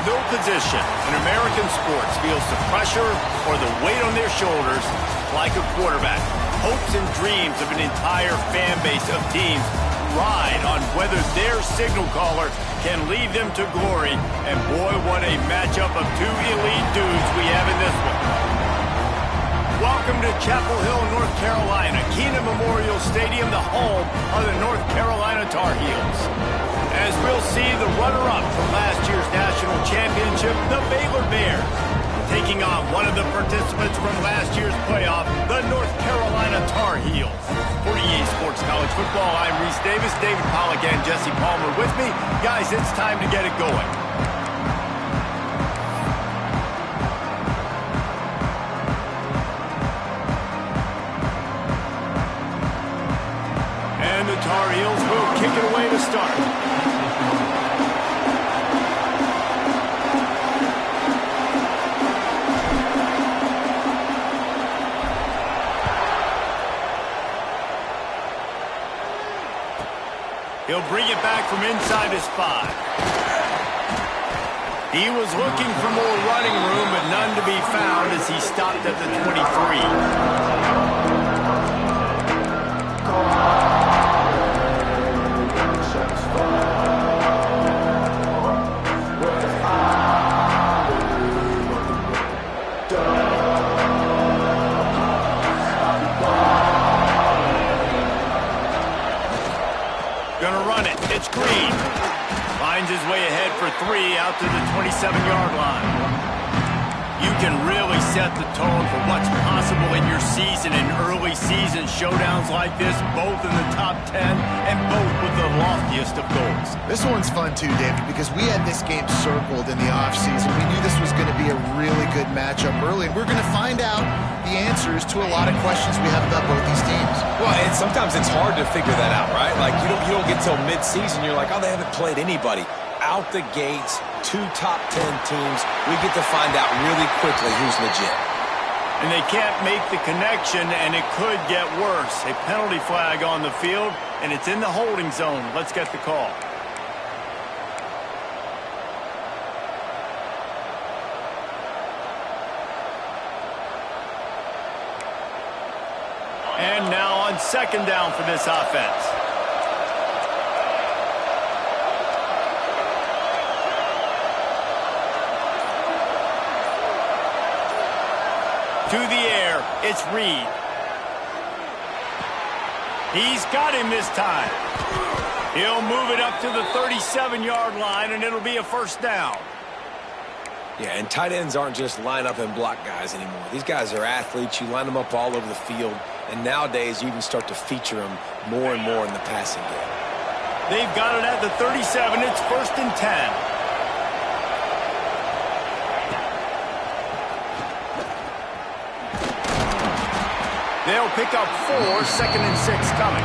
No position in American sports feels the pressure or the weight on their shoulders like a quarterback. Hopes and dreams of an entire fan base of teams ride on whether their signal caller can lead them to glory. And boy, what a matchup of two elite dudes we have in this one. Welcome to Chapel Hill, North Carolina, Kenan Memorial Stadium, the home of the North Carolina Tar Heels. As we'll see, the runner-up from last year's national championship, the Baylor Bears, taking on one of the participants from last year's playoff, the North Carolina Tar Heels. For EA Sports College Football, I'm Reese Davis, David Pollack, and Jesse Palmer with me. Guys, it's time to get it going. And the Tar Heels will kick it away to start. He'll bring it back from inside his 5. He was looking for more running room, but none to be found as he stopped at the 23. Gonna run it. It's Green. Finds his way ahead for 3 out to the 27-yard line. You can really set the tone for what's possible in your season in early season showdowns like this, both in the top 10 and both with the loftiest of goals. This one's fun too, David, because we had this game circled in the offseason. We knew this was going to be a really good matchup early, and we're going to find out the answers to a lot of questions we have about both these teams. Well, and sometimes it's hard to figure that out, right? Like, you don't get till mid-season, you're like, oh, they haven't played anybody. Out the gates, 2 top 10 teams, we get to find out really quickly who's legit. And they can't make the connection, and it could get worse. A penalty flag on the field, and it's in the holding zone. Let's get the call. And now on second down for this offense. To the air, it's Reed. He's got him this time. He'll move it up to the 37-yard line, and it'll be a first down. Yeah, and tight ends aren't just line up and block guys anymore. These guys are athletes. You line them up all over the field, and nowadays you even start to feature them more and more in the passing game. They've got it at the 37. It's 1st and 10. They'll pick up 4, 2nd and 6 coming.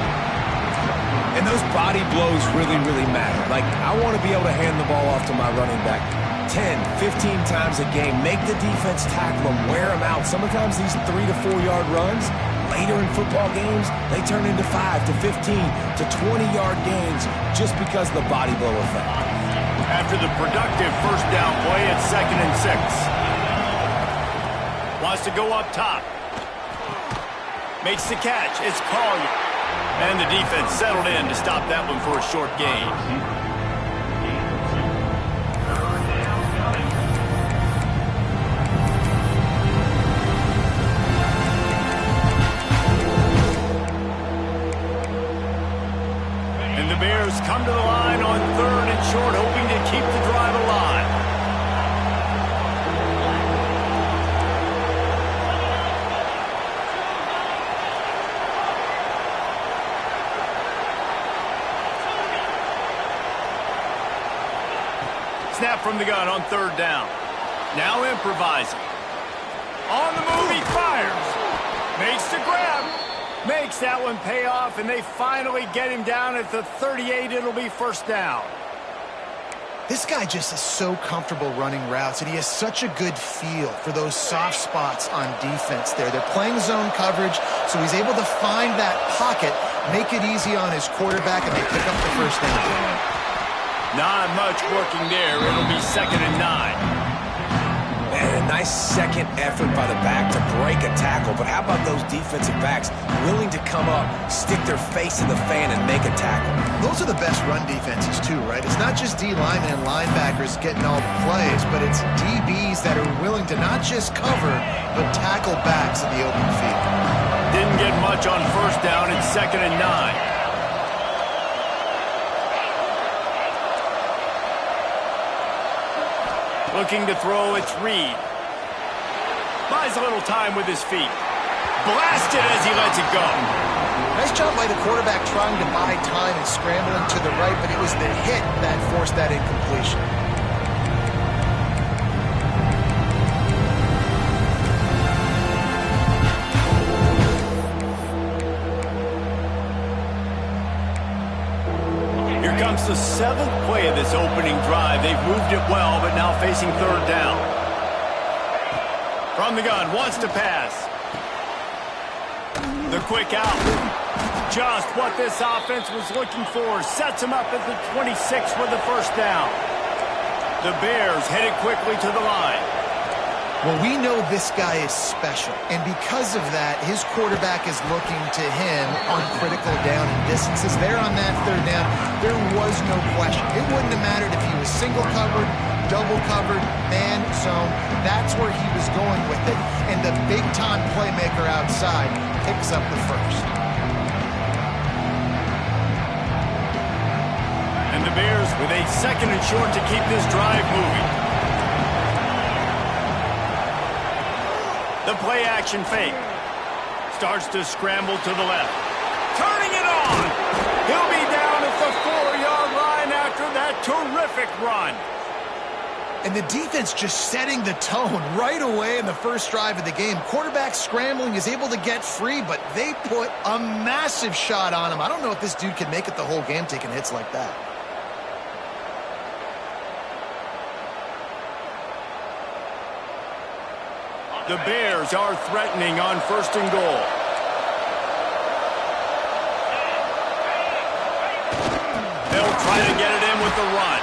And those body blows really, really matter. Like, I want to be able to hand the ball off to my running back 10, 15 times a game. Make the defense tackle them, wear them out. Sometimes these 3 to 4 yard runs, later in football games, they turn into 5 to 15 to 20-yard gains just because of the body blow effect. After the productive first down play, it's 2nd and 6. Wants to go up top. Makes the catch. It's Collier. And the defense settled in to stop that one for a short gain. And the Bears come to the line on 3rd and short, hoping to keep the drive alive. Snap from the gun on 3rd down. Now improvising. On the move, he fires. Makes the grab. Makes that one pay off, and they finally get him down at the 38. It'll be 1st down. This guy just is so comfortable running routes, and he has such a good feel for those soft spots on defense there. They're playing zone coverage, so he's able to find that pocket, make it easy on his quarterback, and they pick up the 1st down. Not much working there. It'll be 2nd and 9. And a nice second effort by the back to break a tackle. But how about those defensive backs willing to come up, stick their face in the fan, and make a tackle? Those are the best run defenses, too, right? It's not just D linemen and linebackers getting all the plays, but it's DBs that are willing to not just cover, but tackle backs in the open field. Didn't get much on 1st down. It's 2nd and 9. Looking to throw, it's Reed. Buys a little time with his feet. Blasted as he lets it go. Nice job by the quarterback trying to buy time and scrambling to the right, but it was the hit that forced that incompletion. Comes the 7th play of this opening drive. They've moved it well, but now facing 3rd down. From the gun, wants to pass. The quick out. Just what this offense was looking for. Sets him up at the 26 for the 1st down. The Bears headed quickly to the line. Well, we know this guy is special, and because of that, his quarterback is looking to him on critical down and distances. There on that 3rd down, there was no question. It wouldn't have mattered if he was single covered, double covered, man zone. That's where he was going with it, and the big-time playmaker outside picks up the 1st. And the Bears with a 2nd and short to keep this drive moving. The play-action fake. Starts to scramble to the left. Turning it on. He'll be down at the 4-yard line after that terrific run. And the defense just setting the tone right away in the first drive of the game. Quarterback scrambling, is able to get free, but they put a massive shot on him. I don't know if this dude can make it the whole game taking hits like that. The Bears are threatening on 1st and goal. They'll try to get it in with the run.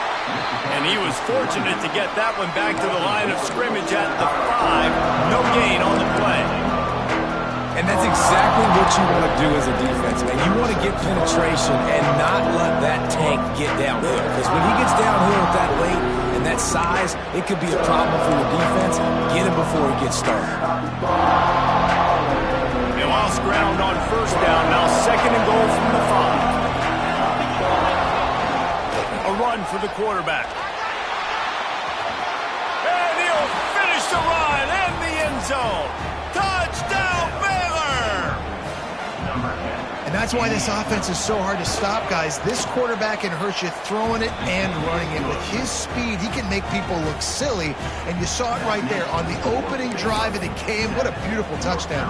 And he was fortunate to get that one back to the line of scrimmage at the 5. No gain on the play. And that's exactly what you want to do as a defense, man. You want to get penetration and not let that tank get downhill. Because when he gets downhill at that weight and that size, it could be a problem for your defense. Get him before he gets started. They lost ground on 1st down. Now 2nd and goal from the 5. A run for the quarterback. And he'll finish the run in the end zone. Touchdown, Baylor! And that's why this offense is so hard to stop, guys. This quarterback can hurt you throwing it and running it. With his speed, he can make people look silly. And you saw it right there on the opening drive of the game. What a beautiful touchdown.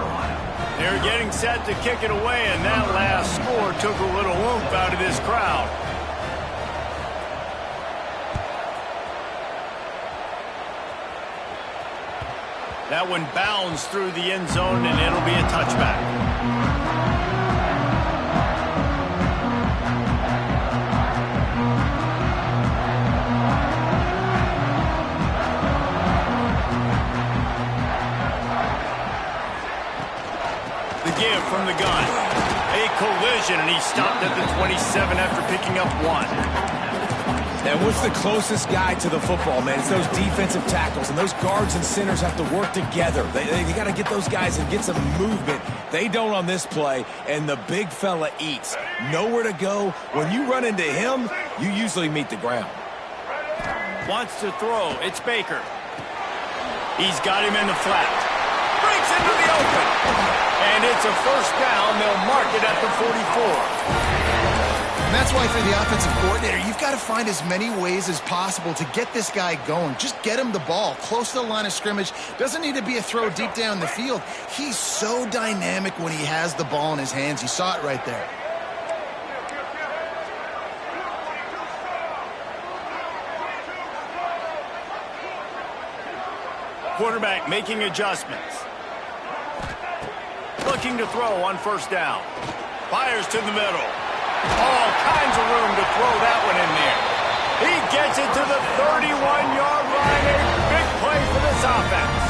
They're getting set to kick it away, and that last score took a little oomph out of this crowd. That one bounds through the end zone, and it'll be a touchback. The give from the gun. A collision, and he stopped at the 27 after picking up 1. And what's the closest guy to the football, man? It's those defensive tackles, and those guards and centers have to work together. They got to get those guys and get some movement. They don't on this play, and the big fella eats. Nowhere to go. When you run into him, you usually meet the ground. Wants to throw. It's Baker. He's got him in the flat. Breaks into the open. And it's a 1st down. They'll mark it at the 44. And that's why for the offensive coordinator, you've got to find as many ways as possible to get this guy going. Just get him the ball close to the line of scrimmage. Doesn't need to be a throw deep down the field. He's so dynamic when he has the ball in his hands. You saw it right there. Quarterback making adjustments. Looking to throw on 1st down. Fires to the middle. All kinds of room to throw that one in there. He gets it to the 31-yard line. A big play for this offense.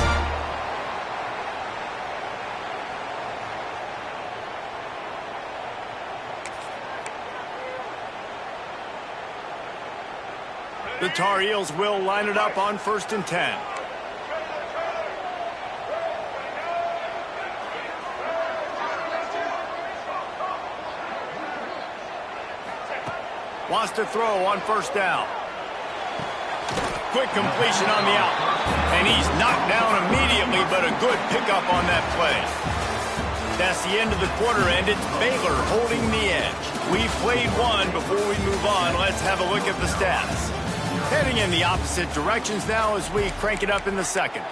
The Tar Heels will line it up on 1st and 10. Wants to throw on 1st down. Quick completion on the out. And he's knocked down immediately, but a good pickup on that play. That's the end of the quarter, and it's Baylor holding the edge. We've played one. Before we move on, let's have a look at the stats. Heading in the opposite directions now as we crank it up in the second.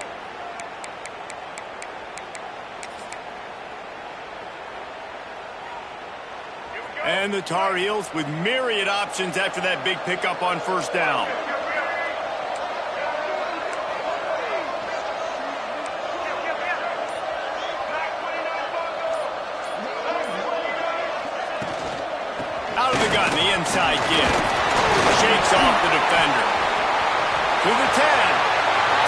And the Tar Heels with myriad options after that big pickup on 1st down. Out of the gun, the inside give. Shakes off the defender. To the 10.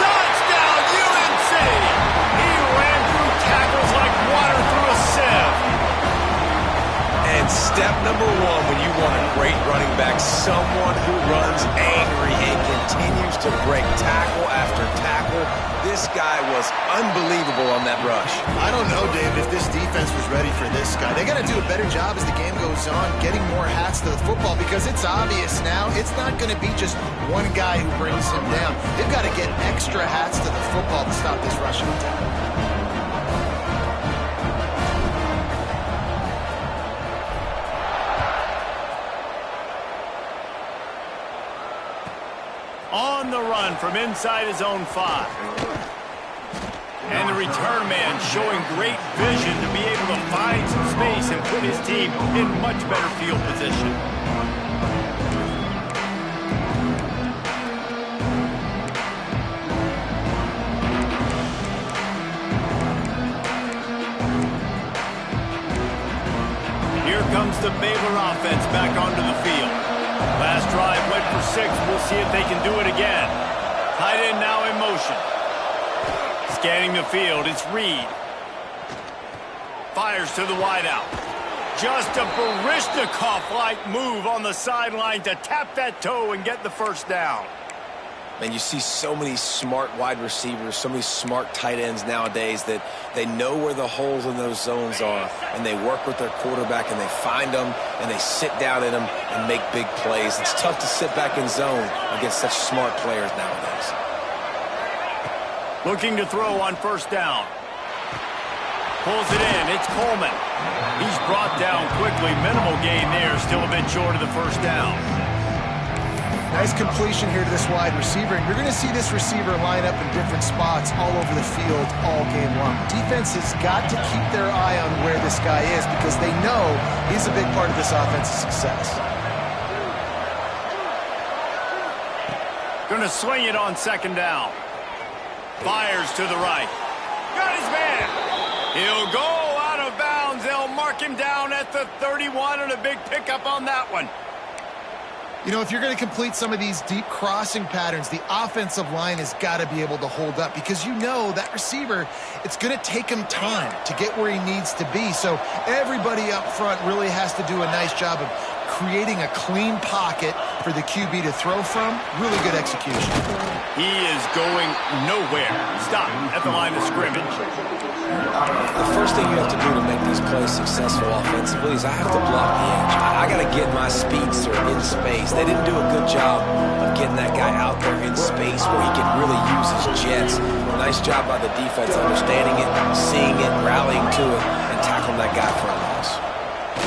Touchdown, UNC! He ran through tackles like water through a sieve. And step number one when you want a great running back, someone who runs angry and continues to break tackle after tackle. This guy was unbelievable on that rush. I don't know, Dave, if this defense was ready for this guy. They got to do a better job as the game goes on, getting more hats to the football, because it's obvious now it's not going to be just one guy who brings him down. They've got to get extra hats to the football to stop this rushing attack. On the run from inside his own 5. And the return man showing great vision to be able to find some space and put his team in much better field position. Here comes the Baylor offense back onto the field. Last drive went for 6. We'll see if they can do it again. Tight end now in motion. Scanning the field, it's Reed. Fires to the wideout. Just a Baryshnikov-like move on the sideline to tap that toe and get the 1st down. Man, you see so many smart wide receivers, so many smart tight ends nowadays that they know where the holes in those zones are, and they work with their quarterback, and they find them, and they sit down in them and make big plays. It's tough to sit back in zone against such smart players nowadays. Looking to throw on 1st down. Pulls it in. It's Coleman. He's brought down quickly. Minimal gain there. Still a bit short of the 1st down. Nice completion here to this wide receiver, and you're going to see this receiver line up in different spots all over the field all game long. Defense has got to keep their eye on where this guy is because they know he's a big part of this offense's success. Going to swing it on 2nd down. Fires to the right. Got his man. He'll go out of bounds. They'll mark him down at the 31, and a big pickup on that one. You know, if you're going to complete some of these deep crossing patterns, the offensive line has got to be able to hold up because you know that receiver, it's going to take him time to get where he needs to be. So everybody up front really has to do a nice job of creating a clean pocket for the QB to throw from. Really good execution. He is going nowhere. Stop at the line of scrimmage. The first thing you have to do to make these plays successful offensively is I have to block the edge. I got to get my speedster in space. They didn't do a good job of getting that guy out there in space where he can really use his jets. Nice job by the defense understanding it, seeing it, rallying to it, and tackling that guy for a loss.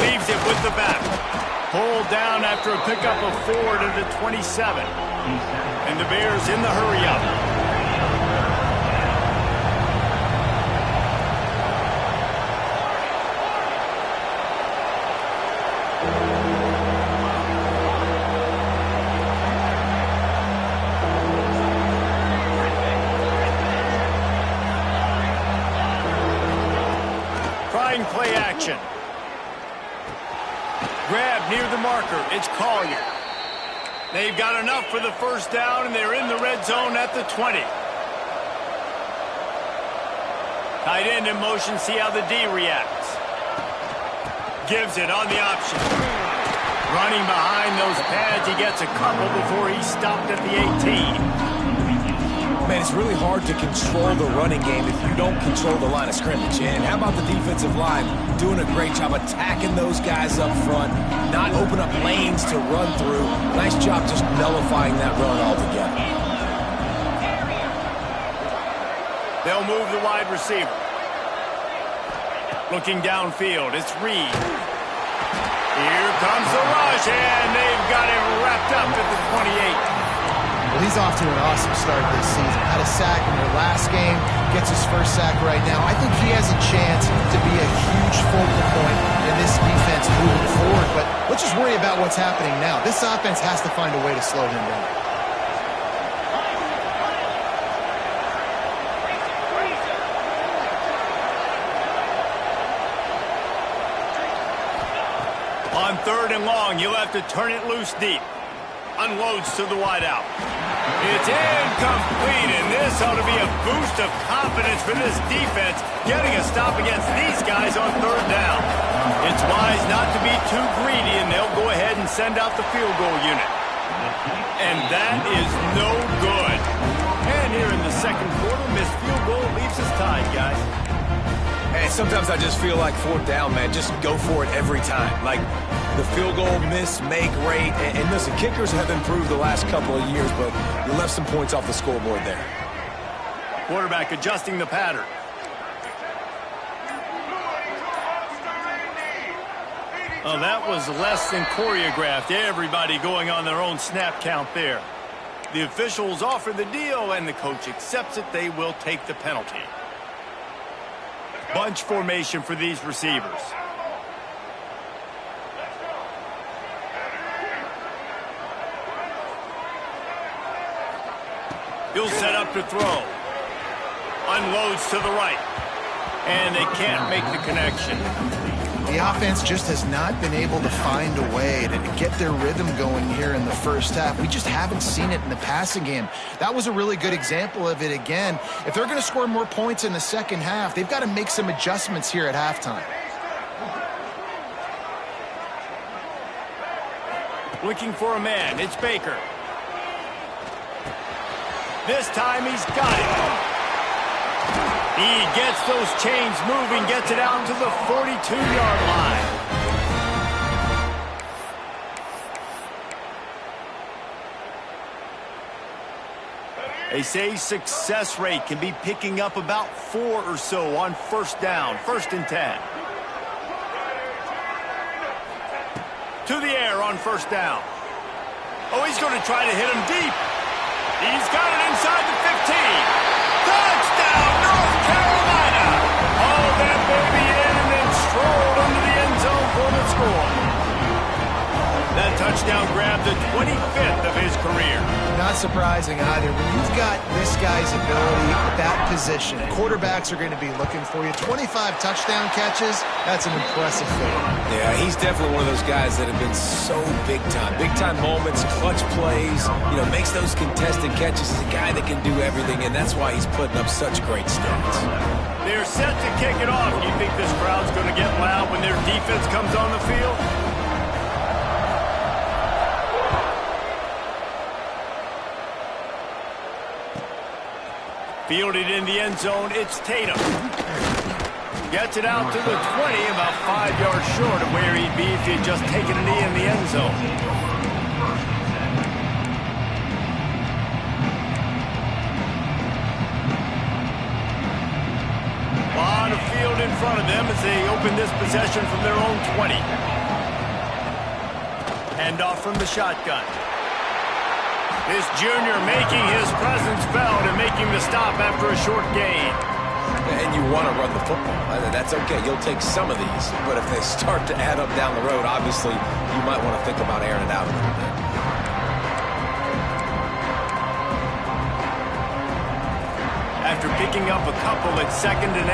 Leaves it with the back. Pulled down after a pickup of 4 to the 27. And the Bears in the hurry-up. Trying play action. Grab near the marker. It's Collier. They've got enough for the first down, and they're in the red zone at the 20. Tight end in motion, see how the D reacts. Gives it on the option. Running behind those pads, he gets a couple before he's stopped at the 18. Man, it's really hard to control the running game if you don't control the line of scrimmage. And how about the defensive line doing a great job attacking those guys up front, not open up lanes to run through. Nice job just nullifying that run altogether. They'll move the wide receiver. Looking downfield, it's Reed. Here comes the rush, and they've got him wrapped up at the 28. Well, he's off to an awesome start this season. Had a sack in their last game, gets his first sack right now. I think he has a chance to be a huge focal point in this defense moving forward. But let's just worry about what's happening now. This offense has to find a way to slow him down. On 3rd and long, you'll have to turn it loose deep. Unloads to the wideout. It's incomplete, and this ought to be a boost of confidence for this defense, getting a stop against these guys on 3rd down. It's wise not to be too greedy, and they'll go ahead and send out the field goal unit. And that is no good. And here in the second quarter, missed field goal leaves us tied, guys. And sometimes I just feel like 4th down, man. Just go for it every time. Like the field goal miss, make rate. And listen, kickers have improved the last couple of years, but you left some points off the scoreboard there. Quarterback adjusting the pattern. Oh, that was less than choreographed. Everybody going on their own snap count there. The officials offer the deal, and the coach accepts it. They will take the penalty. Bunch formation for these receivers. He'll set up to throw. Unloads to the right. And they can't make the connection. The offense just has not been able to find a way to get their rhythm going here in the first half. We just haven't seen it in the passing game. That was a really good example of it again. If they're going to score more points in the second half, they've got to make some adjustments here at halftime. Looking for a man. It's Baker. This time he's got it. He gets those chains moving, gets it out to the 42-yard line. They say success rate can be picking up about 4 or so on 1st down, 1st and 10. To the air on 1st down. Oh, he's going to try to hit him deep. He's got it inside the 15. Touchdown, North Carolina! Hauled that baby in and then strolled into the end zone for the score. That touchdown grabbed the 25th of his career. Not surprising either. When you've got this guy's ability at that position, quarterbacks are going to be looking for you. 25 touchdown catches, that's an impressive thing. Yeah, he's definitely one of those guys that have been so big time. Big time moments, clutch plays, makes those contested catches. He's a guy that can do everything, and that's why he's putting up such great stats. They're set to kick it off. Do you think this crowd's going to get loud when their defense comes on the field? Fielded in the end zone, it's Tatum. Gets it out to the 20, about 5 yards short of where he'd be if he'd just taken a knee in the end zone. A lot of field in front of them as they open this possession from their own 20. Handoff from the shotgun. This junior making his presence felt and making the stop after a short gain. And you want to run the football. That's okay. You'll take some of these. But if they start to add up down the road, obviously, you might want to think about airing it out a little bit. After picking up a couple at 2nd and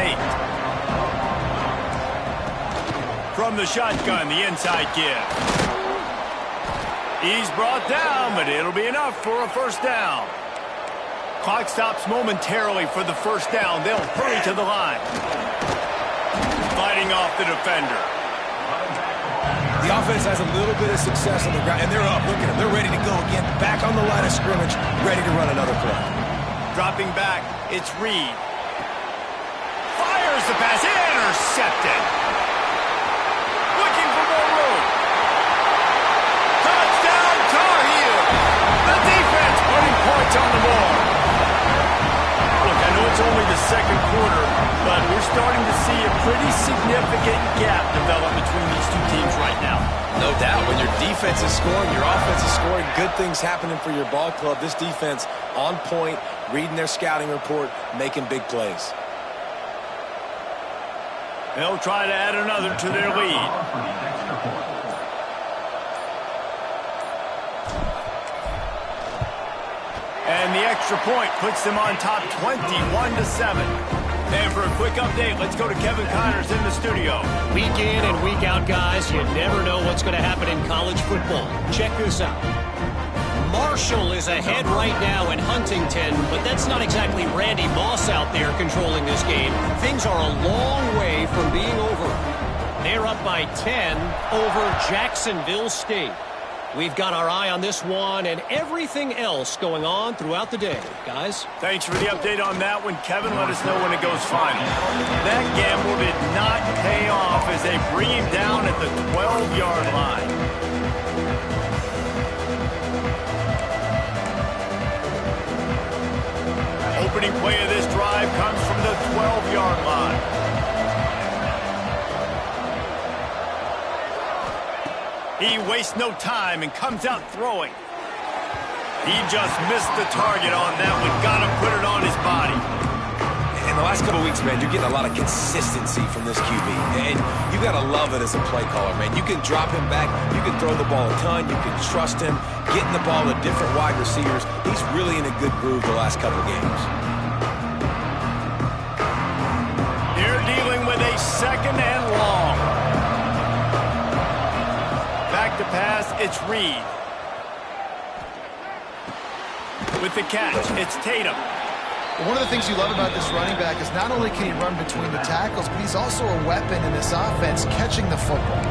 8. From the shotgun, the inside give. He's brought down, but it'll be enough for a first down. Clock stops momentarily for the first down. They'll hurry to the line. Fighting off the defender. The offense has a little bit of success on the ground, and they're up. Look at them. They're ready to go again. Back on the line of scrimmage, ready to run another play. Dropping back, it's Reed. Fires the pass. Intercepted. Looking for more room. Touchdown, Tar Heels. The defense putting points on the board. Look, I know it's only the second quarter, but we're starting to see a pretty significant gap develop between these two teams right now. No doubt. When your defense is scoring, your offense is scoring, good things happening for your ball club. This defense on point, reading their scouting report, making big plays. They'll try to add another to their lead. And the extra point puts them on top 21-7. And for a quick update, let's go to Kevin Connors in the studio. Week in and week out, guys, you never know what's going to happen in college football. Check this out. Marshall is ahead right now in Huntington, but that's not exactly Randy Moss out there controlling this game. Things are a long way from being over. They're up by 10 over Jacksonville State. We've got our eye on this one and everything else going on throughout the day, guys. Thanks for the update on that one, Kevin. Let us know when it goes final. That gamble did not pay off as they bring him down at the 12-yard line. Opening play of this drive comes from the 12-yard line. He wastes no time and comes out throwing. He just missed the target on that one. Got to put it on his body. In the last couple of weeks, man, you're getting a lot of consistency from this QB. And you got to love it as a play caller, man. You can drop him back. You can throw the ball a ton. You can trust him. Getting the ball to different wide receivers. He's really in a good groove the last couple of games. They're dealing with a second and long. Back to pass, it's Reed. With the catch, it's Tatum. One of the things you love about this running back is not only can he run between the tackles, but he's also a weapon in this offense, catching the football.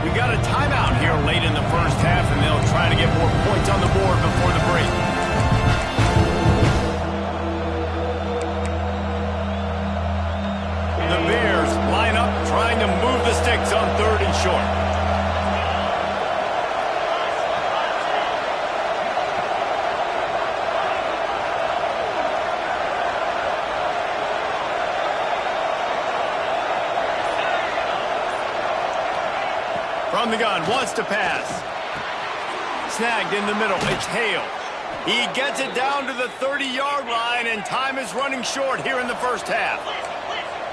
We got a timeout here late in the first half, and they'll try to get more points on the board before the break. The Bears line up trying to move the sticks on 3rd and short. From the gun, wants to pass. Snagged in the middle, it's Hale. He gets it down to the 30-yard line, and time is running short here in the first half.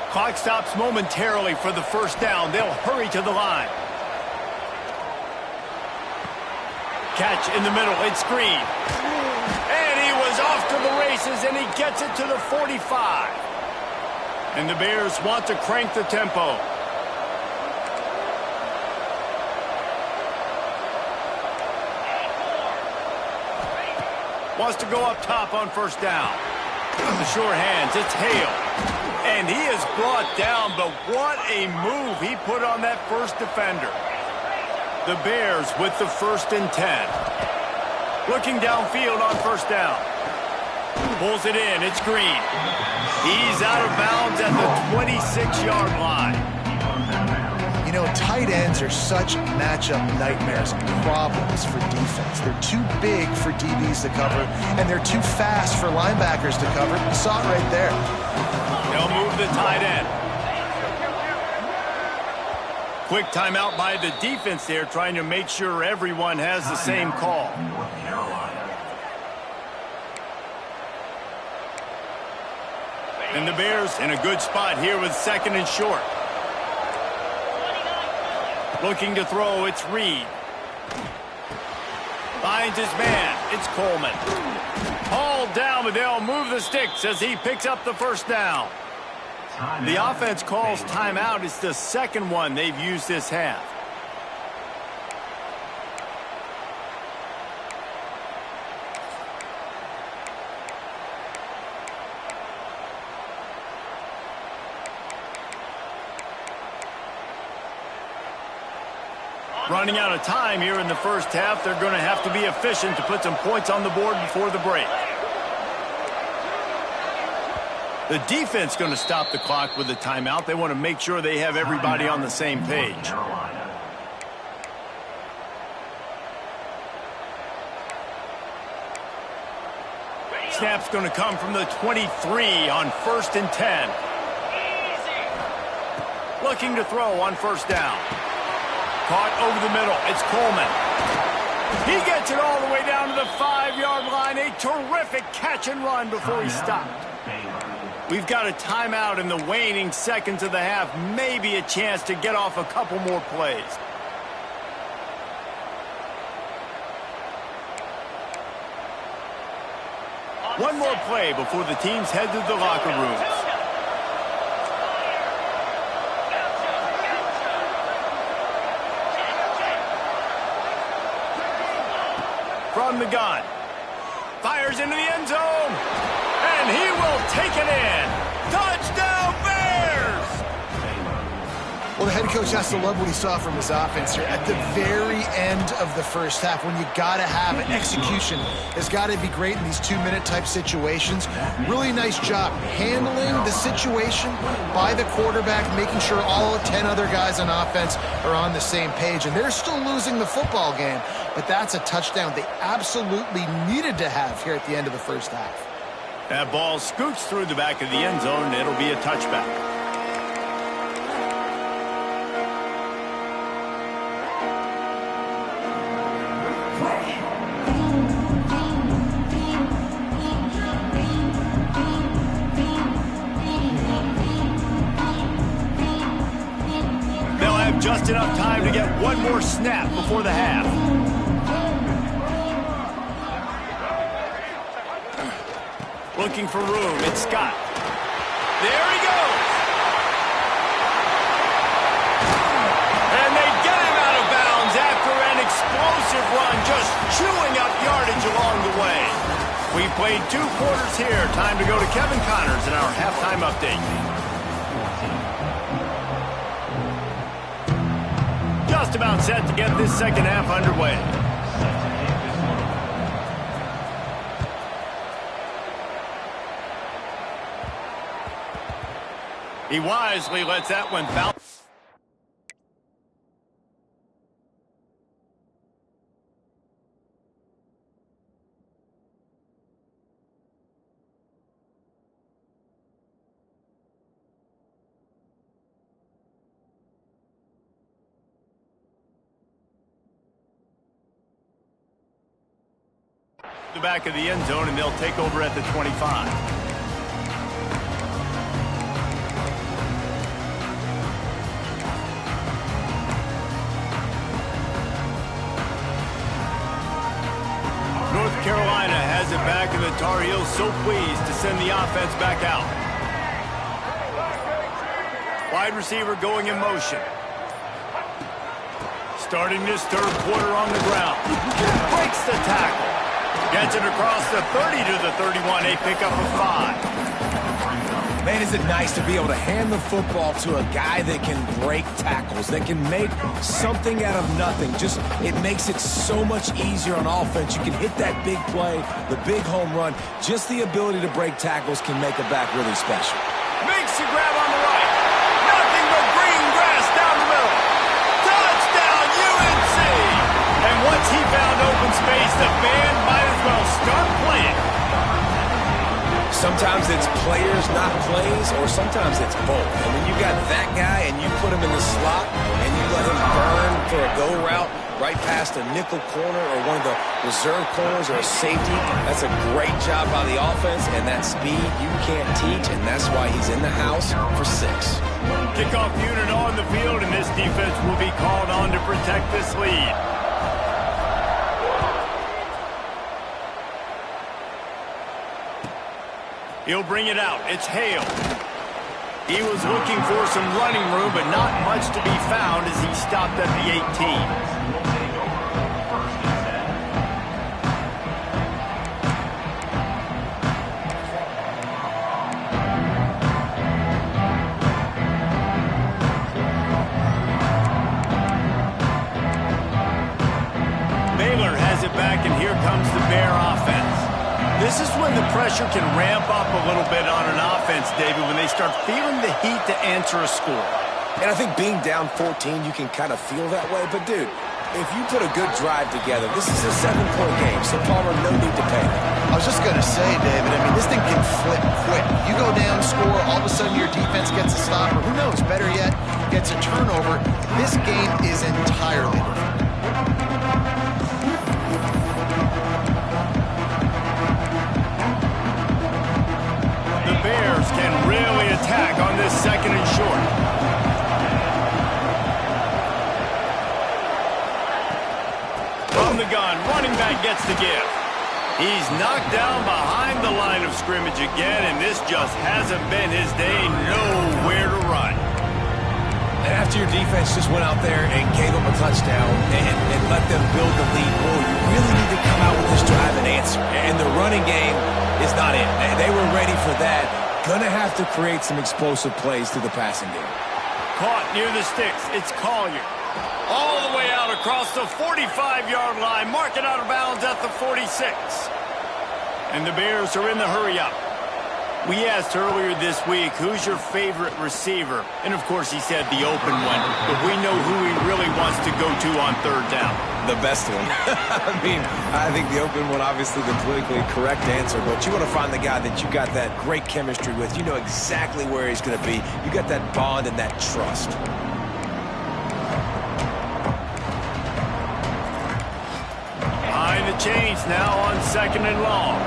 Clock stops momentarily for the first down. They'll hurry to the line. Catch in the middle, it's Green. And he was off to the races, and he gets it to the 45. And the Bears want to crank the tempo. Wants to go up top on first down. With the short hands, it's Hale. And he is brought down, but what a move he put on that first defender. The Bears with the 1st and 10. Looking downfield on first down. Pulls it in, it's Green. He's out of bounds at the 26-yard line. You know, tight ends are such matchup nightmares and problems for defense. They're too big for DBs to cover, and they're too fast for linebackers to cover. You saw it right there. They'll move the tight end. Quick timeout by the defense there, trying to make sure everyone has the same call. And the Bears in a good spot here with 2nd and short. Looking to throw, it's Reed. Finds his man, it's Coleman. Hauled down, but they'll move the sticks as he picks up the first down. The offense calls timeout. It's the second one they've used this half. Running out of time here in the first half. They're going to have to be efficient to put some points on the board before the break. The defense going to stop the clock with a timeout. They want to make sure they have everybody on the same page. Snap's going to come from the 23 on 1st and 10. Looking to throw on 1st down. Caught over the middle. It's Coleman. He gets it all the way down to the 5-yard line. A terrific catch and run before he stopped. We've got a timeout in the waning seconds of the half. Maybe a chance to get off a couple more plays. One more play before the teams head to the locker rooms. From the gun. Fires into the end zone. And he will take it in. Touchdown, Bears! Well, the head coach has to love what he saw from his offense here at the very end of the first half. When you got to have an execution, has got to be great in these 2-minute type situations. Really nice job handling the situation by the quarterback, making sure all 10 other guys on offense are on the same page. And they're still losing the football game, but that's a touchdown they absolutely needed to have here at the end of the first half. That ball scoots through the back of the end zone, and it'll be a touchback. They'll have just enough time to get one more snap before the half. Looking for room. It's Scott. There he goes. And they get him out of bounds after an explosive run, just chewing up yardage along the way. We played 2 quarters here. Time to go to Kevin Connors in our halftime update. Just about set to get this second half underway. He wisely lets that one bounce. The back of the end zone, and they'll take over at the 25. North Carolina has it back, and the Tar Heels so pleased to send the offense back out. Wide receiver going in motion. Starting this third quarter on the ground. Breaks the tackle. Gets it across the 30 to the 31. A pickup of 5. Man, is it nice to be able to hand the football to a guy that can break tackles, that can make something out of nothing. Just, it makes it so much easier on offense. You can hit that big play, the big home run. Just the ability to break tackles can make a back really special. Makes the grab on the right. Nothing but green grass down the middle. Touchdown, UNC! And once he found open space, the band might as well start playing. Sometimes it's players, not plays, or sometimes it's both. And when you got that guy and you put him in the slot and you let him burn for a go route right past a nickel corner or one of the reserve corners or a safety, that's a great job by the offense, and that speed you can't teach, and that's why he's in the house for 6. Kickoff unit on the field, and this defense will be called on to protect this lead. He'll bring it out. It's Hale. He was looking for some running room, but not much to be found as he stopped at the 18. This is when the pressure can ramp up a little bit on an offense, David, when they start feeling the heat to answer a score. And I think being down 14, you can kind of feel that way. But, dude, if you put a good drive together, this is a 7-point game, so Palmer, no need to panic. I was just going to say, David, I mean, this thing can flip quick. You go down, score, all of a sudden your defense gets a stop, or who knows, better yet, gets a turnover. This game is entirely different. The Bears can really attack on this 2nd and short. From the gun, running back gets the give. He's knocked down behind the line of scrimmage again, and this just hasn't been his day. Nowhere to run. And after your defense just went out there and gave them a touchdown and let them build the lead, boy, you really need to come out with this drive and answer. And the running game is not it. They were ready for that. Gonna have to create some explosive plays through the passing game. Caught near the sticks. It's Collier. All the way out across the 45-yard line. Mark it out of bounds at the 46. And the Bears are in the hurry-up. We asked earlier this week, who's your favorite receiver? And, of course, he said the open one. But we know who he really wants to go to on 3rd down. The best one. I mean, I think the open one, obviously the politically correct answer, but you want to find the guy that you got that great chemistry with. You know exactly where he's going to be. You got that bond and that trust. Behind the chains now on 2nd and long.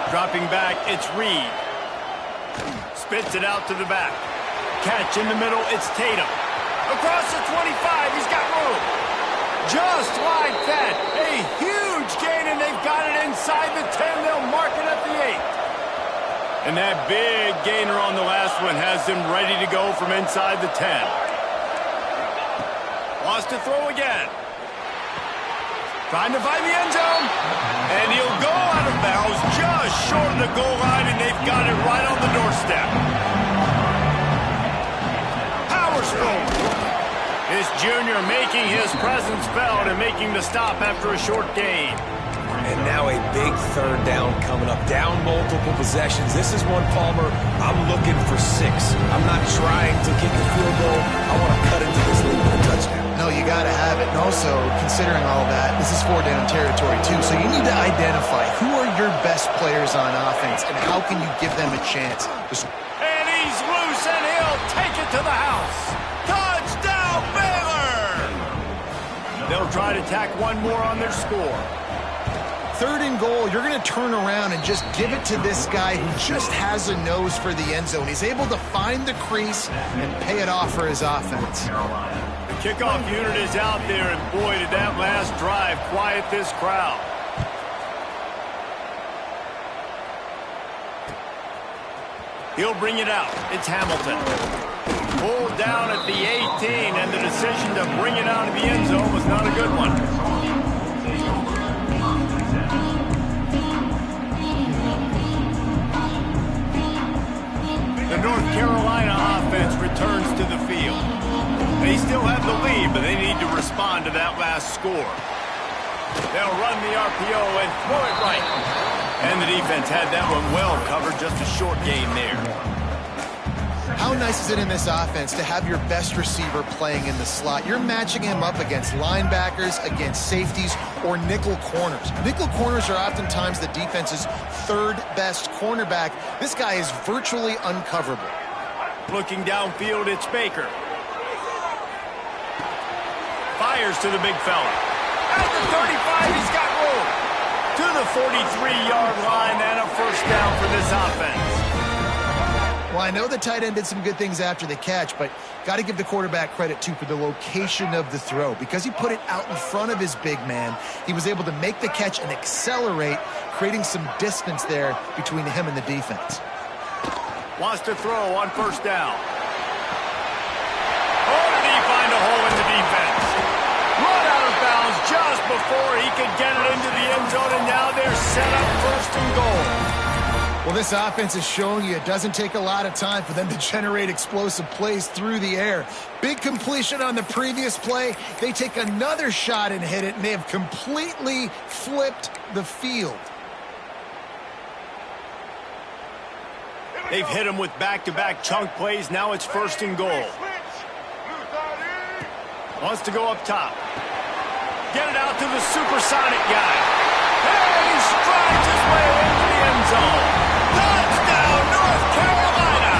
Dropping back, it's Reed. Spits it out to the back. Catch in the middle, it's Tatum. Across the 25, he's got room. Just like that, a huge gain, and they've got it inside the 10. They'll mark it at the 8. And that big gainer on the last one has them ready to go from inside the 10. Wants to throw again. Trying to find the end zone. And he'll go out of bounds just short of the goal line, and they've got it right on the doorstep. Powers forward. This junior making his presence felt and making the stop after a short gain. And now a big 3rd down coming up. Down multiple possessions. This is one, Palmer, I'm looking for 6. I'm not trying to kick a field goal. I want to cut into this lead with a touchdown. No, you got to have it. And also, considering all that, this is 4-down territory, too. So you need to identify who are your best players on offense and how can you give them a chance. And he's loose, and he'll take it to the house. Touchdown, Baylor! They'll try to tack one more on their score. 3rd and goal, you're going to turn around and just give it to this guy who just has a nose for the end zone. He's able to find the crease and pay it off for his offense. The kickoff unit is out there, and boy, did that last drive quiet this crowd. He'll bring it out. It's Hamilton. Pulled down at the 18, and the decision to bring it out of the end zone was not a good one. The North Carolina offense returns to the field. They still have the lead, but they need to respond to that last score. They'll run the RPO and throw it right. And the defense had that one well covered, just a short gain there. How nice is it in this offense to have your best receiver playing in the slot? You're matching him up against linebackers, against safeties, or nickel corners. Nickel corners are oftentimes the defense's 3rd best cornerback. This guy is virtually uncoverable. Looking downfield, it's Baker. Fires to the big fella. At the 35, he's got room. To the 43-yard line, and a 1st down for this offense. Well, I know the tight end did some good things after the catch, but got to give the quarterback credit, too, for the location of the throw. Because he put it out in front of his big man, he was able to make the catch and accelerate, creating some distance there between him and the defense. Wants to throw on 1st down. Oh, did he find a hole in the defense? Run out of bounds just before he could get it into the end zone, and now they're set up 1st and goal. Well, this offense is showing you it doesn't take a lot of time for them to generate explosive plays through the air. Big completion on the previous play. They take another shot and hit it, and they have completely flipped the field. They've hit him with back-to-back chunk plays. Now it's 1st and goal. Wants to go up top. Get it out to the supersonic guy. And he strides his way into the end zone. Touchdown, North Carolina!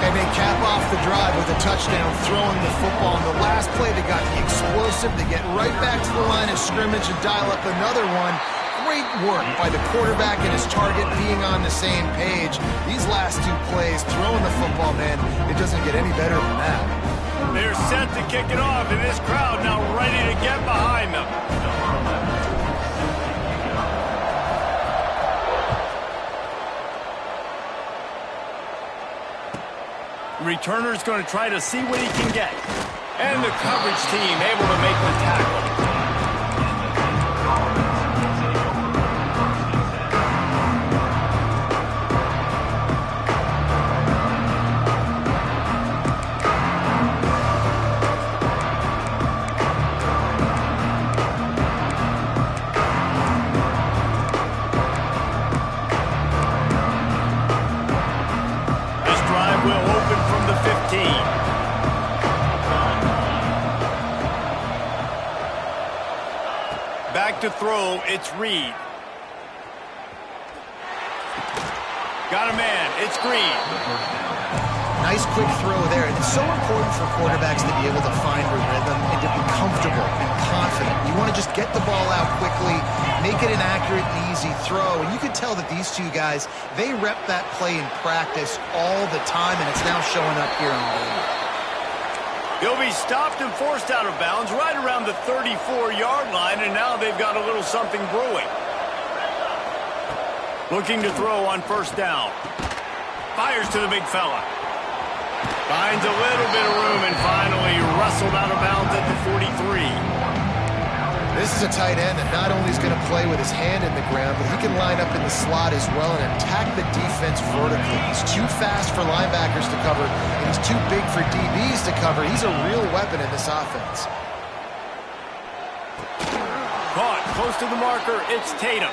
And they cap off the drive with a touchdown, throwing the football. On the last play, they got the explosive. They get right back to the line of scrimmage and dial up another one. Great work by the quarterback and his target being on the same page. These last 2 plays, throwing the football, man, it doesn't get any better than that. They're set to kick it off, and this crowd now ready to get behind them. The returner's going to try to see what he can get. And the coverage team able to make the tackle. Back to throw, it's Reed. Got a man, it's Green. Nice quick throw there. And it's so important for quarterbacks to be able to find a rhythm and to be comfortable and confident. You want to just get the ball out quickly, make it an accurate and easy throw. And you can tell that these 2 guys, they rep that play in practice all the time, and it's now showing up here on game. He'll be stopped and forced out of bounds right around the 34-yard line, and now they've got a little something brewing. Looking to throw on 1st down. Fires to the big fella. Finds a little bit of room and finally wrestled out of bounds at the 43. This is a tight end that not only is going to play with his hand in the ground, but he can line up in the slot as well and attack the defense vertically. He's too fast for linebackers to cover, and he's too big for DBs to cover. He's a real weapon in this offense. Caught close to the marker, it's Tatum.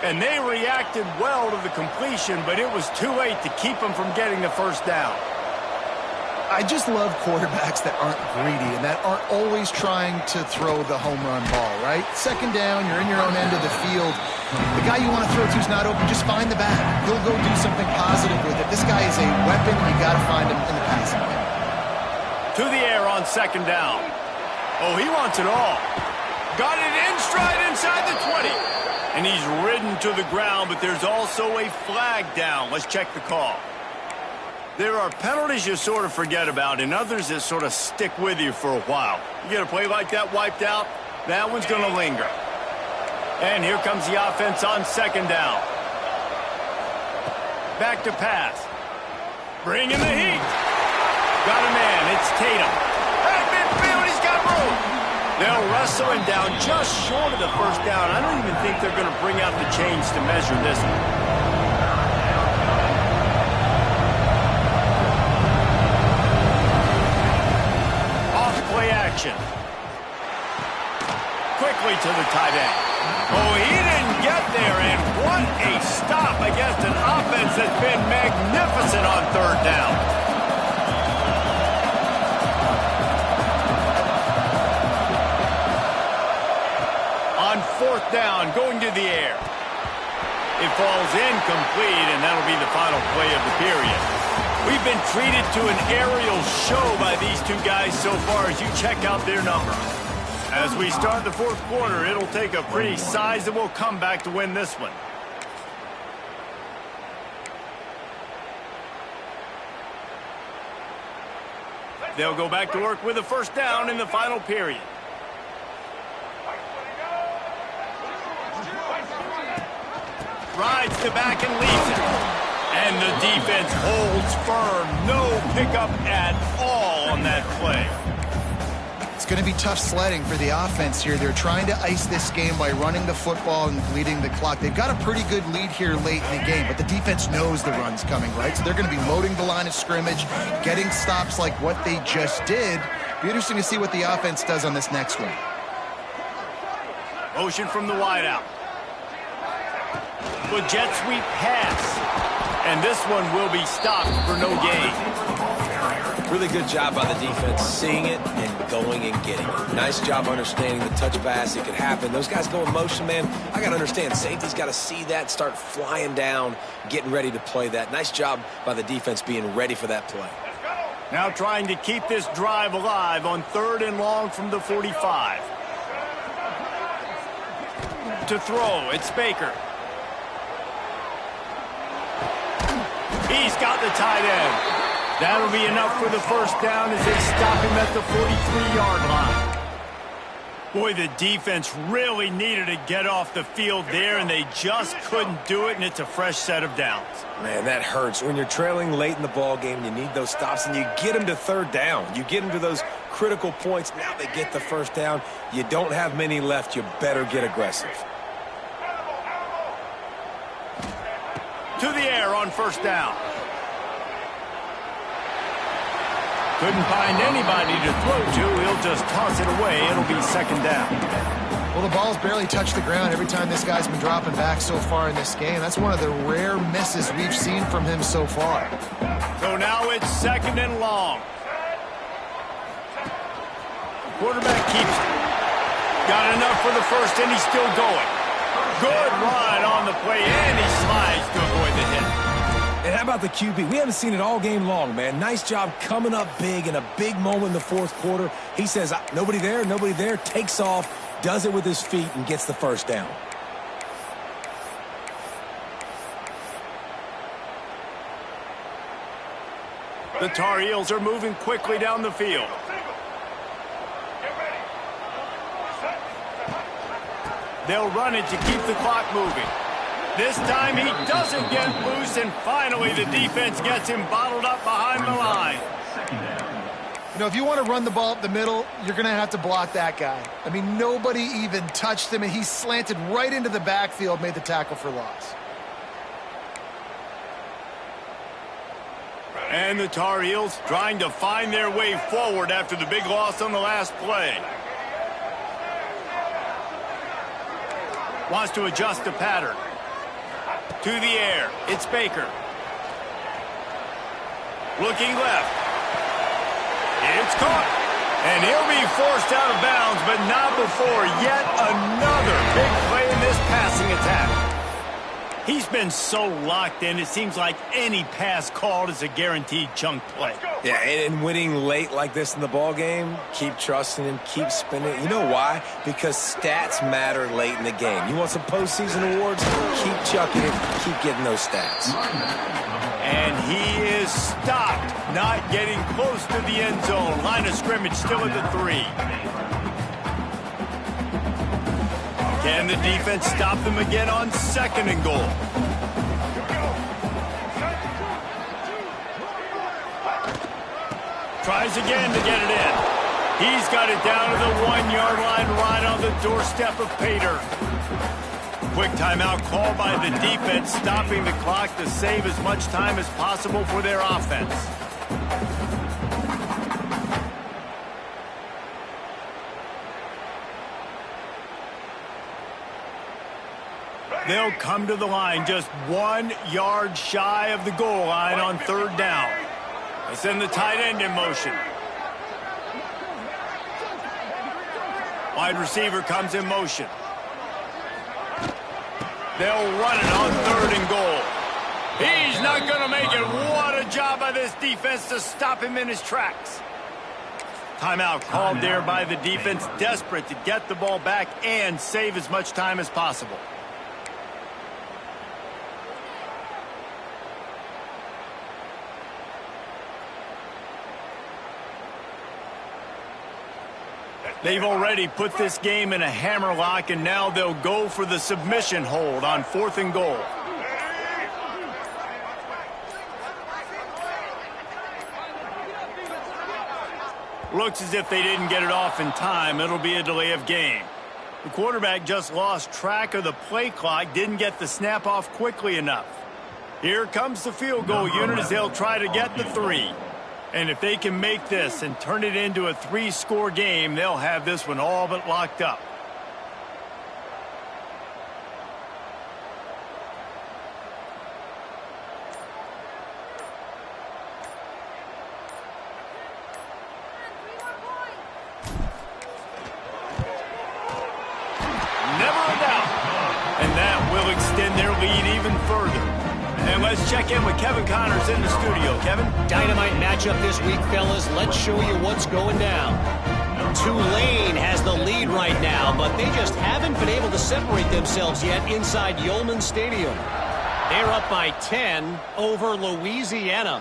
And they reacted well to the completion, but it was too late to keep them from getting the 1st down. I just love quarterbacks that aren't greedy and that aren't always trying to throw the home run ball, right? 2nd down, you're in your own end of the field. The guy you want to throw to is not open, just find the bag. He'll go do something positive with it. This guy is a weapon. You got to find him in the passing game. To the air on 2nd down. Oh, he wants it all. Got it in stride inside the 20. And he's ridden to the ground, but there's also a flag down. Let's check the call. There are penalties you sort of forget about and others that sort of stick with you for a while. You get a play like that wiped out, that one's going to linger. And here comes the offense on 2nd down. Back to pass. Bringing the heat. Got a man, it's Tatum. At midfield, he's got room. They'll wrestle him down just short of the 1st down. I don't even think they're going to bring out the chains to measure this one. Action. Quickly to the tight end. Oh, he didn't get there, and what a stop against an offense that's been magnificent on 3rd down. On 4th down, going to the air. It falls incomplete, and that'll be the final play of the period. We've been treated to an aerial show by these 2 guys so far as you check out their numbers. As we start the 4th quarter, it'll take a pretty sizable comeback to win this one. They'll go back to work with a 1st down in the final period. Rides the back and leads it. And the defense holds firm. No pickup at all on that play. It's going to be tough sledding for the offense here. They're trying to ice this game by running the football and bleeding the clock. They've got a pretty good lead here late in the game, but the defense knows the run's coming, right? So they're going to be loading the line of scrimmage, getting stops like what they just did. Be interesting to see what the offense does on this next one. Motion from the wideout. Good jet sweep pass. And this one will be stopped for no gain. Really good job by the defense seeing it and going and getting it. Nice job understanding the touch pass. It could happen. Those guys go in motion, man. I got to understand. Safety's got to see that, start flying down, getting ready to play that. Nice job by the defense being ready for that play. Now trying to keep this drive alive on 3rd and long from the 45. To throw, it's Baker. He's got the tight end. That'll be enough for the first down as they stop him at the 43-yard line. Boy, the defense really needed to get off the field there, and they just couldn't do it, and it's a fresh set of downs. Man, that hurts. When you're trailing late in the ball game, you need those stops, and you get them to 3rd down. You get them to those critical points. Now they get the first down. You don't have many left. You better get aggressive. To the air on 1st down. Couldn't find anybody to throw to. He'll just toss it away. It'll be 2nd down. Well, the ball's barely touched the ground every time this guy's been dropping back so far in this game. That's one of the rare misses we've seen from him so far. So now it's 2nd and long. Quarterback keeps it. Got enough for the first, and he's still going. Good run on the play, and he slides to avoid the hit. And how about the QB? We haven't seen it all game long, man. Nice job coming up big in a big moment in the 4th quarter. He says, nobody there, takes off, does it with his feet, and gets the first down. The Tar Heels are moving quickly down the field. They'll run it to keep the clock moving. This time he doesn't get loose, and finally the defense gets him bottled up behind the line. You know, if you want to run the ball up the middle, you're going to have to block that guy. I mean, nobody even touched him, and he slanted right into the backfield, made the tackle for loss. And the Tar Heels trying to find their way forward after the big loss on the last play. Wants to adjust the pattern. To the air, it's Baker. Looking left. It's caught. And he'll be forced out of bounds, but not before yet another big play in this passing attack. He's been so locked in, it seems like any pass called is a guaranteed chunk play. Yeah, and winning late like this in the ball game, keep trusting him, keep spinning. You know why? Because stats matter late in the game. You want some postseason awards? Keep chucking it, keep getting those stats. And he is stopped, not getting close to the end zone. Line of scrimmage still at the 3. Can the defense stop them again on 2nd and goal? Tries again to get it in. He's got it down to the 1-yard line right on the doorstep of Pater. Quick timeout called by the defense, stopping the clock to save as much time as possible for their offense. They'll come to the line just 1 yard shy of the goal line on 3rd down. They send the tight end in motion. Wide receiver comes in motion. They'll run it on 3rd and goal. He's not going to make it. What a job by this defense to stop him in his tracks. Timeout called there by the defense, desperate to get the ball back and save as much time as possible. They've already put this game in a hammerlock, and now they'll go for the submission hold on 4th and goal. Looks as if they didn't get it off in time. It'll be a delay of game. The quarterback just lost track of the play clock, didn't get the snap off quickly enough. Here comes the field goal unit as they'll try to get the 3. And if they can make this and turn it into a 3-score game, they'll have this one all but locked up. Let's check in with Kevin Connors in the studio. Kevin? Dynamite matchup this week, fellas. Let's show you what's going down. Tulane has the lead right now, but they just haven't been able to separate themselves yet inside Yulman Stadium. They're up by 10 over Louisiana.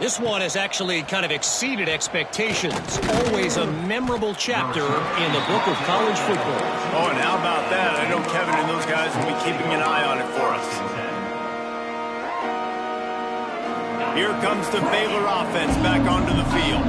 This one has actually kind of exceeded expectations. Always a memorable chapter in the book of college football. Oh, and how about that? I know Kevin and those guys will be keeping an eye on it for us. Here comes the Baylor offense back onto the field.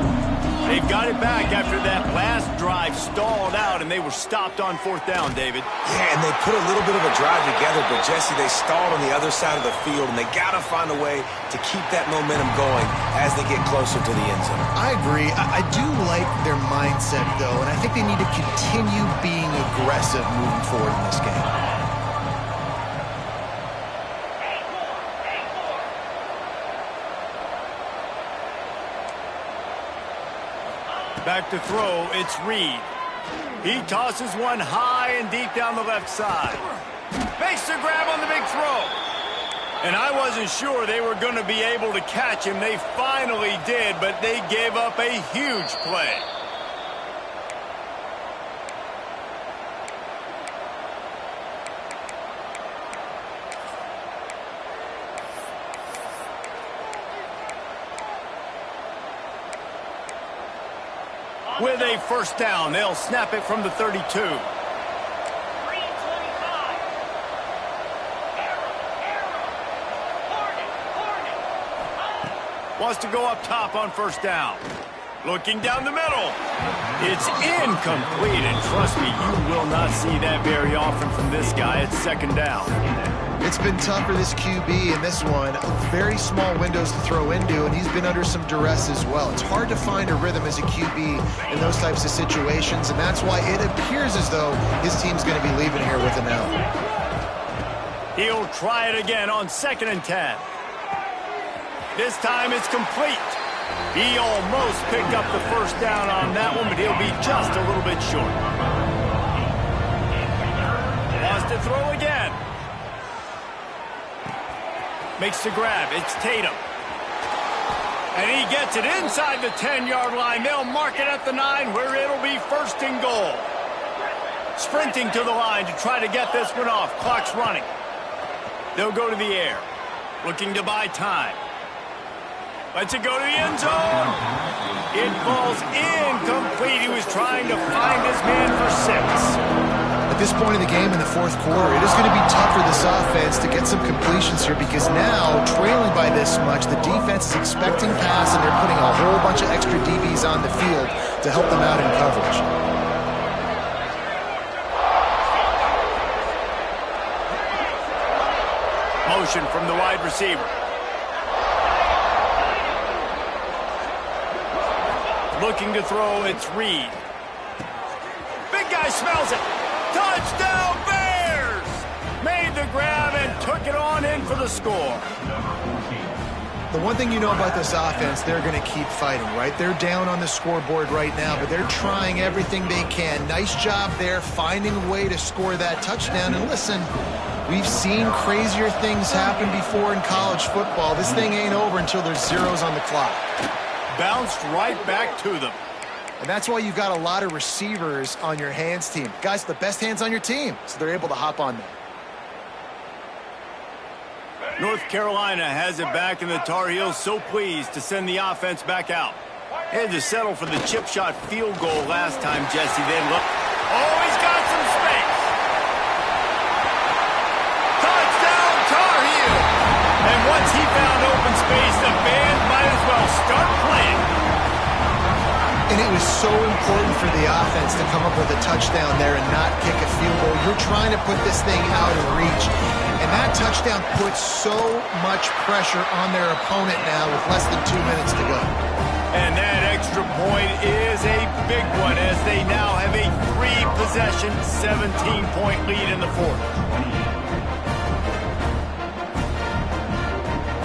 They've got it back after that last drive stalled out, and they were stopped on 4th down, David. Yeah, and they put a little bit of a drive together, but, Jesse, they stalled on the other side of the field, and they got to find a way to keep that momentum going as they get closer to the end zone. I agree. I do like their mindset, though, and I think they need to continue being aggressive moving forward in this game. Back to throw, it's Reed. He tosses one high and deep down the left side. Makes the grab on the big throw. And I wasn't sure they were going to be able to catch him. They finally did, but they gave up a huge play. With a 1st down, they'll snap it from the 32. Wants to go up top on 1st down. Looking down the middle. It's incomplete, and trust me, you will not see that very often from this guy at 2nd down. It's been tough for this QB in this one. Very small windows to throw into, and he's been under some duress as well. It's hard to find a rhythm as a QB in those types of situations, and that's why it appears as though his team's going to be leaving here with an L. He'll try it again on 2nd and 10. This time it's complete. He almost picked up the 1st down on that one, but he'll be just a little bit short. Wants to throw again. Makes the grab. It's Tatum. And he gets it inside the 10-yard line. They'll mark it at the 9 where it'll be 1st and goal. Sprinting to the line to try to get this one off. Clock's running. They'll go to the air. Looking to buy time. Lets it go to the end zone. It falls incomplete. He was trying to find his man for 6. At this point in the game in the 4th quarter, it is going to be tough for this offense to get some completions here because now, trailing by this much, the defense is expecting pass and they're putting a whole bunch of extra DBs on the field to help them out in coverage. Motion from the wide receiver. Looking to throw, it's Reed. Big guy smells it. Touchdown Bears! Made the grab and took it on in for the score. The one thing you know about this offense, they're going to keep fighting, right? They're down on the scoreboard right now, but they're trying everything they can. Nice job there, finding a way to score that touchdown. And listen, we've seen crazier things happen before in college football. This thing ain't over until there's zeros on the clock. Bounced right back to them. And that's why you've got a lot of receivers on your hands team. Guys, the best hands on your team, so they're able to hop on them. North Carolina has it back, and the Tar Heels so pleased to send the offense back out. They had to settle for the chip shot field goal last time, Jesse. Then look. Oh, he's got some space. Touchdown, Tar Heels. And once he found open space, the band might as well start playing. And it was so important for the offense to come up with a touchdown there and not kick a field goal. You're trying to put this thing out of reach. And that touchdown puts so much pressure on their opponent now with less than 2 minutes to go. And that extra point is a big one as they now have a 3-possession, 17-point lead in the fourth.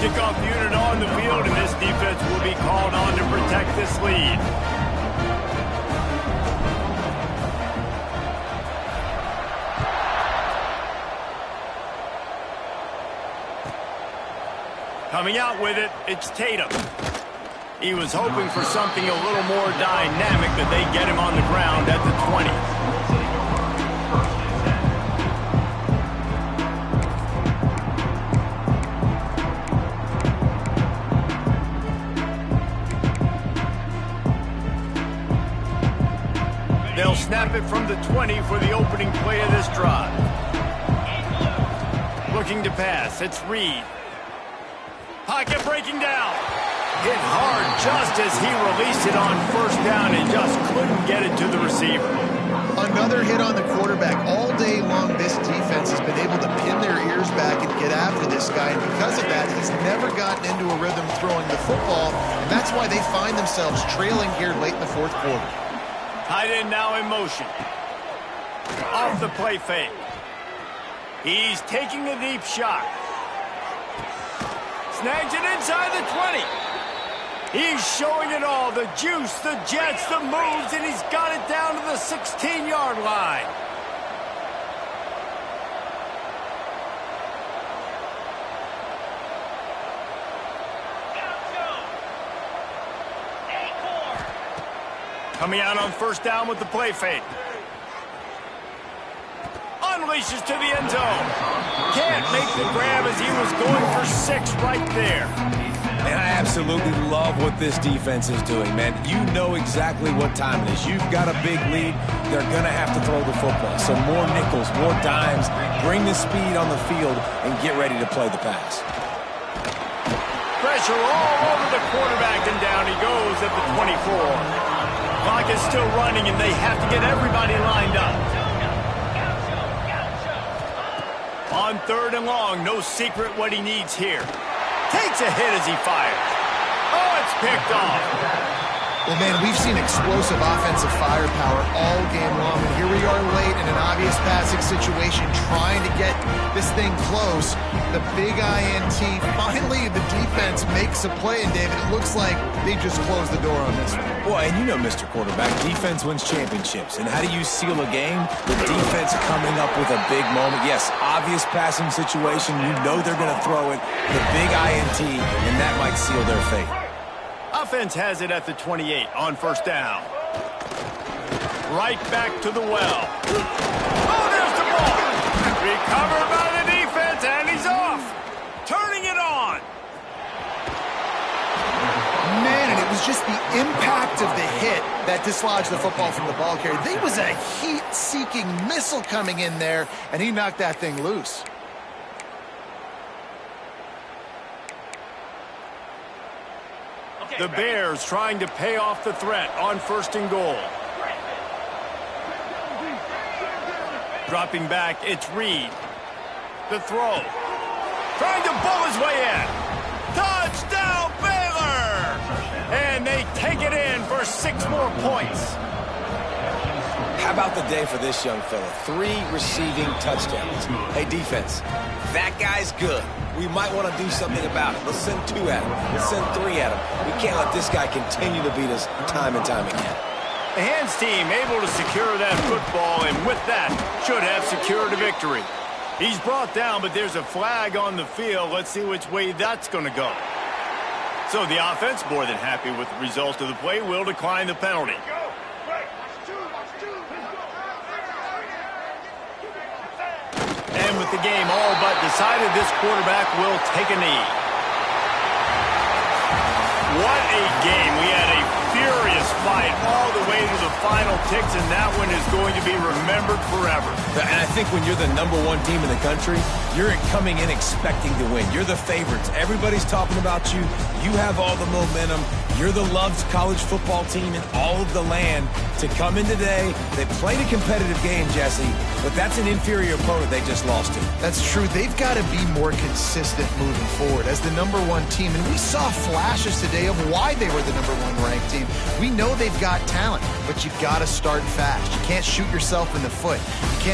Kickoff unit on the field, and this defense will be called on to protect this lead. Coming out with it, it's Tatum. He was hoping for something a little more dynamic, but they get him on the ground at the 20. They'll snap it from the 20 for the opening play of this drive. Looking to pass, it's Reed. Pocket breaking down. Hit hard just as he released it on first down and just couldn't get it to the receiver. Another hit on the quarterback. All day long, this defense has been able to pin their ears back and get after this guy. And because of that, he's never gotten into a rhythm throwing the football. And that's why they find themselves trailing here late in the fourth quarter. Tight end now in motion. Off the play fake. He's taking a deep shot. Snags it inside the 20. He's showing it all. The juice, the jets, the moves, and he's got it down to the 16-yard line. Coming out on first down with the play fake. Unleashes to the end zone. Can't make the grab as he was going for 6 right there. And I absolutely love what this defense is doing, man. You know exactly what time it is. You've got a big lead. They're going to have to throw the football. So more nickels, more dimes. Bring the speed on the field and get ready to play the pass. Pressure all over the quarterback, and down he goes at the 24. Clock is still running, and they have to get everybody lined up. On third and long, no secret what he needs here. Takes a hit as he fires. Oh, it's picked off. Well, man, we've seen explosive offensive firepower all game long, and here we are late in an obvious passing situation trying to get this thing close. The big INT, finally the defense makes a play, and David, it looks like they just closed the door on this one. Well, and you know, Mr. Quarterback, defense wins championships. And how do you seal a game? The defense coming up with a big moment. Yes, obvious passing situation. You know they're going to throw it. The big INT, and that might seal their fate. Offense has it at the 28 on first down. Right back to the well. Oh, there's the ball. Recovered by the defense, and he's off. Turning it on. Man, and it was just the impact of the hit that dislodged the football from the ball carrier. There was a heat-seeking missile coming in there, and he knocked that thing loose. The Bears trying to pay off the threat on first and goal. Dropping back, it's Reed. The throw. Trying to bull his way in. Touchdown, Baylor! And they take it in for 6 more points. How about the day for this young fella? 3 receiving touchdowns. Hey, defense, that guy's good. We might want to do something about it. Let's send 2 at him. Let's send 3 at him. We can't let this guy continue to beat us time and time again. The hands team able to secure that football, and with that, should have secured a victory. He's brought down, but there's a flag on the field. Let's see which way that's going to go. So the offense, more than happy with the result of the play, will decline the penalty. And with the game all but decided, this quarterback will take a knee. What a game. We had a furious fight all the way to the final ticks, and that one is going to be remembered forever. And I think when you're the #1 team in the country, you're coming in expecting to win. You're the favorites. Everybody's talking about you. You have all the momentum. You're the loved college football team in all of the land. To come in today, they played a competitive game, Jesse, but that's an inferior opponent they just lost to. That's true. They've got to be more consistent moving forward as the #1 team. And we saw flashes today of why they were the #1 ranked team. We know they've got talent, but you've got to start fast. You can't shoot yourself in the foot. You can't